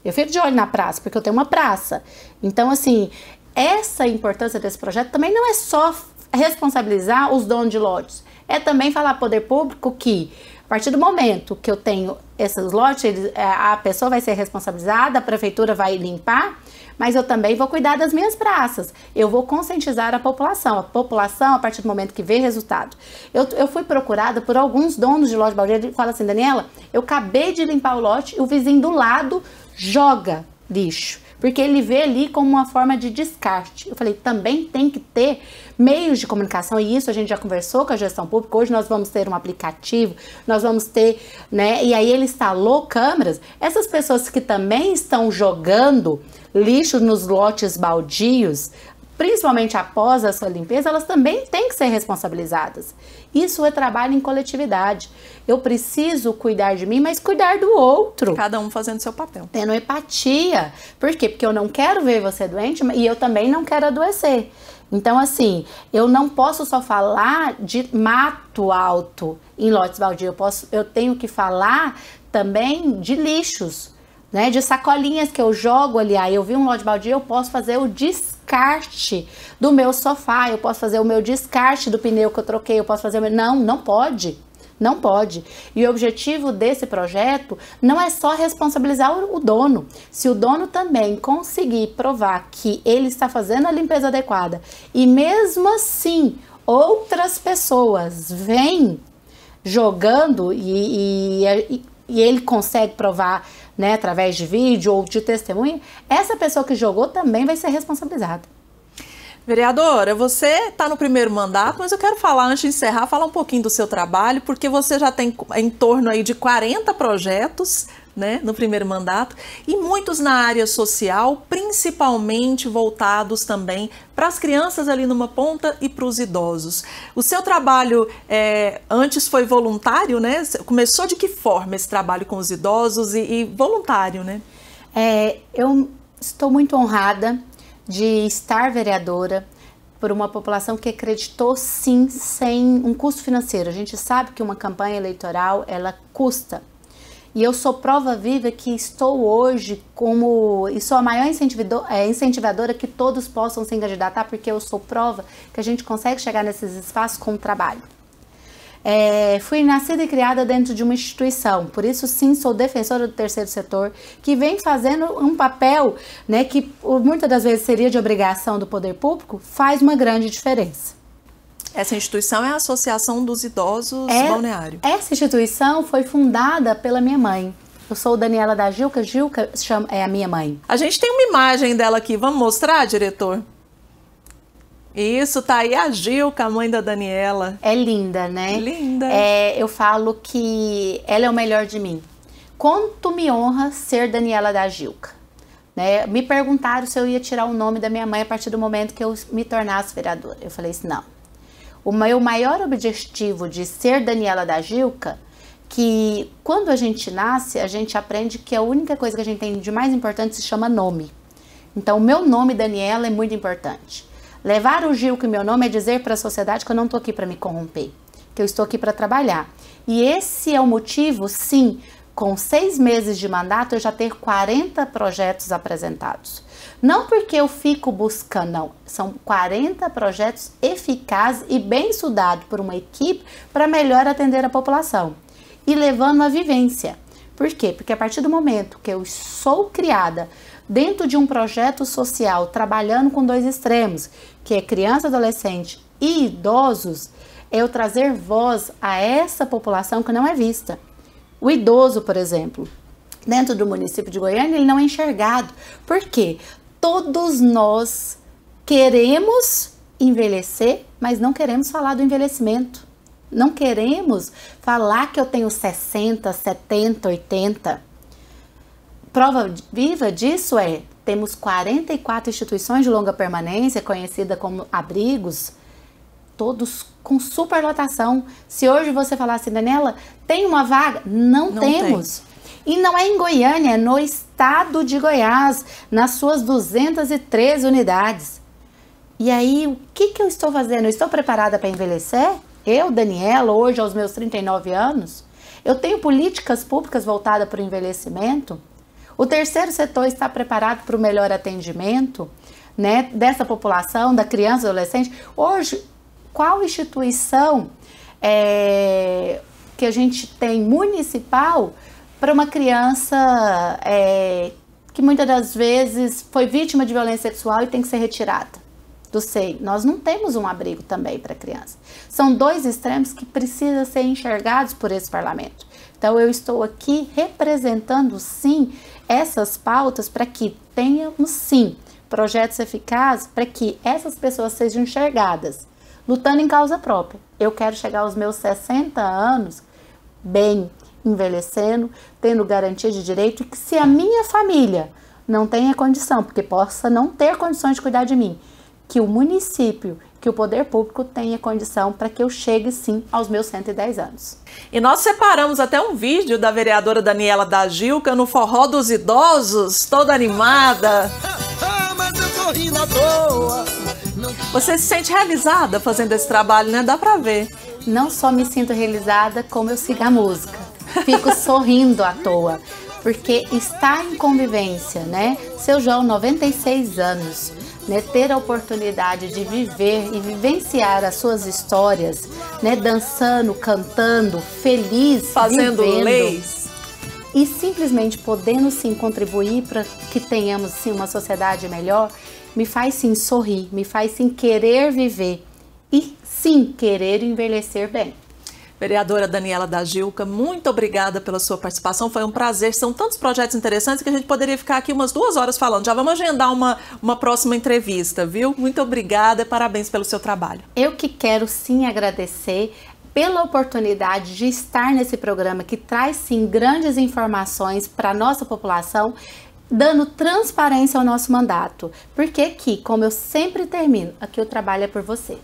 Eu fico de olho na praça, porque eu tenho uma praça. Então, assim, essa importância desse projeto também não é só responsabilizar os donos de lotes, é também falar ao poder público que, a partir do momento que eu tenho esses lotes, a pessoa vai ser responsabilizada, a prefeitura vai limpar, mas eu também vou cuidar das minhas praças. Eu vou conscientizar a população. A população, a partir do momento que vê resultado. Eu fui procurada por alguns donos de lote baldio, eles falam assim, Daniela, eu acabei de limpar o lote e o vizinho do lado joga lixo, porque ele vê ali como uma forma de descarte. Eu falei, também tem que ter meios de comunicação, e isso a gente já conversou com a gestão pública. Hoje nós vamos ter um aplicativo, nós vamos ter, né, e aí ele instalou câmeras. Essas pessoas que também estão jogando lixo nos lotes baldios, principalmente após a sua limpeza, elas também têm que ser responsabilizadas. Isso é trabalho em coletividade. Eu preciso cuidar de mim, mas cuidar do outro. Cada um fazendo seu papel. Tendo empatia. Por quê? Porque eu não quero ver você doente e eu também não quero adoecer. Então, assim, eu não posso só falar de mato alto em lotes baldios. Eu tenho que falar também de lixos, né, de sacolinhas que eu jogo ali. Aí eu vi um lote baldio, eu posso fazer o descarte do meu sofá, eu posso fazer o meu descarte do pneu que eu troquei, eu posso fazer o meu... Não pode. Não pode. E o objetivo desse projeto não é só responsabilizar o dono. Se o dono também conseguir provar que ele está fazendo a limpeza adequada e mesmo assim outras pessoas vêm jogando e e ele consegue provar, né, através de vídeo ou de testemunha, essa pessoa que jogou também vai ser responsabilizada. Vereadora, você está no primeiro mandato, mas eu quero falar, antes de encerrar, falar um pouquinho do seu trabalho, porque você já tem em torno aí de 40 projetos, né, no primeiro mandato, e muitos na área social, principalmente voltados também para as crianças ali numa ponta e para os idosos. O seu trabalho antes foi voluntário, né? Começou de que forma esse trabalho com os idosos e voluntário, né? Eu estou muito honrada de estar vereadora por uma população que acreditou sim, sem um custo financeiro. A gente sabe que uma campanha eleitoral, ela custa. E eu sou prova viva que estou hoje e sou a maior incentivadora que todos possam se candidatar, porque eu sou prova que a gente consegue chegar nesses espaços com o trabalho. Fui nascida e criada dentro de uma instituição, por isso sim sou defensora do terceiro setor, que vem fazendo um papel, né, que muitas das vezes seria de obrigação do poder público, faz uma grande diferença. Essa instituição é a Associação dos Idosos Balneário. Essa instituição foi fundada pela minha mãe. Eu sou Daniela da Gilca, Gilca é a minha mãe. A gente tem uma imagem dela aqui, vamos mostrar, diretor? Isso, tá aí a Gilca, a mãe da Daniela. É linda, né? Linda. Eu falo que ela é o melhor de mim. Quanto me honra ser Daniela da Gilca. Né? Me perguntaram se eu ia tirar o nome da minha mãe a partir do momento que eu me tornasse vereadora. Eu falei assim, não. O meu maior objetivo de ser Daniela da Gilca, que quando a gente nasce, a gente aprende que a única coisa que a gente tem de mais importante se chama nome. Então, o meu nome, Daniela, é muito importante. Levar o Gilca e meu nome é dizer para a sociedade que eu não estou aqui para me corromper, que eu estou aqui para trabalhar. E esse é o motivo, sim, com 6 meses de mandato, eu já ter 40 projetos apresentados. Não porque eu fico buscando, não. São 40 projetos eficazes e bem estudados por uma equipe para melhor atender a população. E levando a vivência. Por quê? Porque a partir do momento que eu sou criada dentro de um projeto social, trabalhando com 2 extremos, que é criança, adolescente e idosos, é eu trazer voz a essa população que não é vista. O idoso, por exemplo, dentro do município de Goiânia, ele não é enxergado. Por quê? Todos nós queremos envelhecer, mas não queremos falar do envelhecimento. Não queremos falar que eu tenho 60, 70, 80. Prova viva disso temos 44 instituições de longa permanência, conhecida como abrigos, todos com superlotação. Se hoje você falar assim, Daniela, tem uma vaga? Não temos. E não é em Goiânia, é no estado de Goiás, nas suas 213 unidades. E aí, o que eu estou fazendo? Eu estou preparada para envelhecer? Eu, Daniela, hoje aos meus 39 anos, eu tenho políticas públicas voltadas para o envelhecimento? O terceiro setor está preparado para o melhor atendimento, né, dessa população, da criança e adolescente? Hoje, qual instituição que a gente tem municipal para uma criança que muitas das vezes foi vítima de violência sexual e tem que ser retirada do SEI? Nós não temos um abrigo também para criança. São 2 extremos que precisam ser enxergados por esse parlamento. Então eu estou aqui representando sim essas pautas para que tenhamos sim projetos eficazes para que essas pessoas sejam enxergadas, lutando em causa própria. Eu quero chegar aos meus 60 anos bem, envelhecendo, tendo garantia de direito, e que se a minha família não tenha condição, porque possa não ter condições de cuidar de mim, que o município, que o poder público tenha condição para que eu chegue sim aos meus 110 anos. E nós separamos até um vídeo da vereadora Daniela da Gilca no Forró dos Idosos, toda animada. Você se sente realizada fazendo esse trabalho, né? Dá pra ver. Não só me sinto realizada, como eu sigo a música. Fico sorrindo à toa, porque estar em convivência, né? Seu João, 96 anos, né? Ter a oportunidade de viver e vivenciar as suas histórias, né? Dançando, cantando, feliz, fazendo vivendo, leis. E simplesmente podendo sim contribuir para que tenhamos sim uma sociedade melhor, me faz sim sorrir, me faz sim querer viver e sim querer envelhecer bem. Vereadora Daniela da Gilca, muito obrigada pela sua participação, foi um prazer. São tantos projetos interessantes que a gente poderia ficar aqui umas 2 horas falando. Já vamos agendar uma próxima entrevista, viu? Muito obrigada e parabéns pelo seu trabalho. Eu que quero sim agradecer pela oportunidade de estar nesse programa que traz sim grandes informações para a nossa população, dando transparência ao nosso mandato. Porque aqui, como eu sempre termino, aqui o trabalho é por você.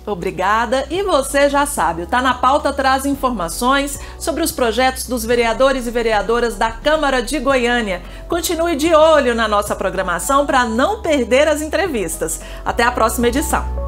Obrigada, e você já sabe, o Tá na Pauta traz informações sobre os projetos dos vereadores e vereadoras da Câmara de Goiânia. Continue de olho na nossa programação para não perder as entrevistas. Até a próxima edição.